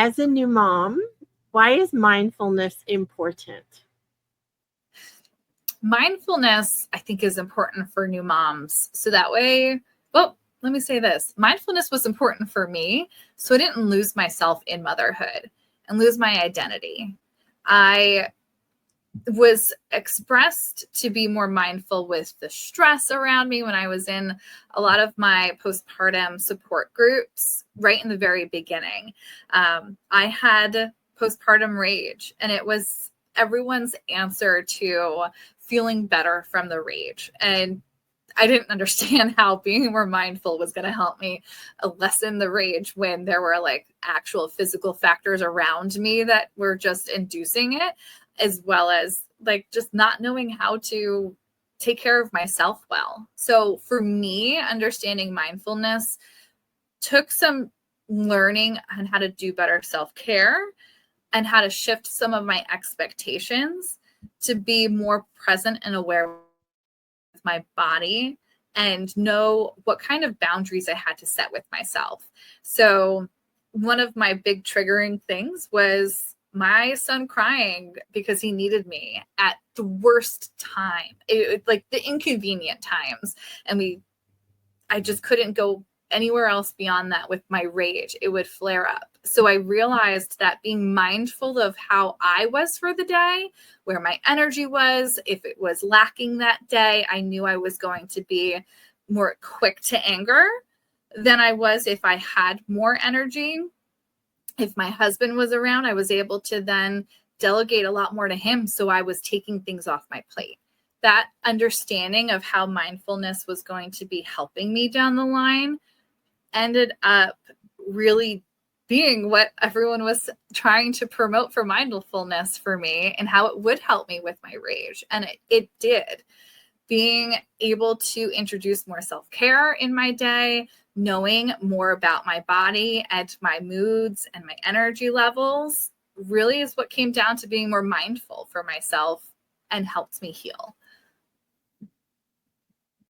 as a new mom, why is mindfulness important? Mindfulness, I think, is important for new moms. So that way, well, let me say this. Mindfulness was important for me, so I didn't lose myself in motherhood and lose my identity. I was expressed to be more mindful with the stress around me when I was in a lot of my postpartum support groups right in the very beginning. I had postpartum rage, and it was everyone's answer to feeling better from the rage. And I didn't understand how being more mindful was going to help me lessen the rage when there were like actual physical factors around me that were just inducing it, as well as like just not knowing how to take care of myself well. So for me, understanding mindfulness took some learning on how to do better self-care and how to shift some of my expectations to be more present and aware with my body and know what kind of boundaries I had to set with myself. So one of my big triggering things was my son crying because he needed me at the worst time, like the inconvenient times. And I just couldn't go anywhere else beyond that with my rage. It would flare up. So I realized that being mindful of how I was for the day, where my energy was, if it was lacking that day, I knew I was going to be more quick to anger than I was if I had more energy. If my husband was around, I was able to then delegate a lot more to him. So I was taking things off my plate. That understanding of how mindfulness was going to be helping me down the line ended up really being what everyone was trying to promote for mindfulness for me and how it would help me with my rage. And it did. Being able to introduce more self-care in my day, knowing more about my body and my moods and my energy levels really is what came down to being more mindful for myself and helped me heal.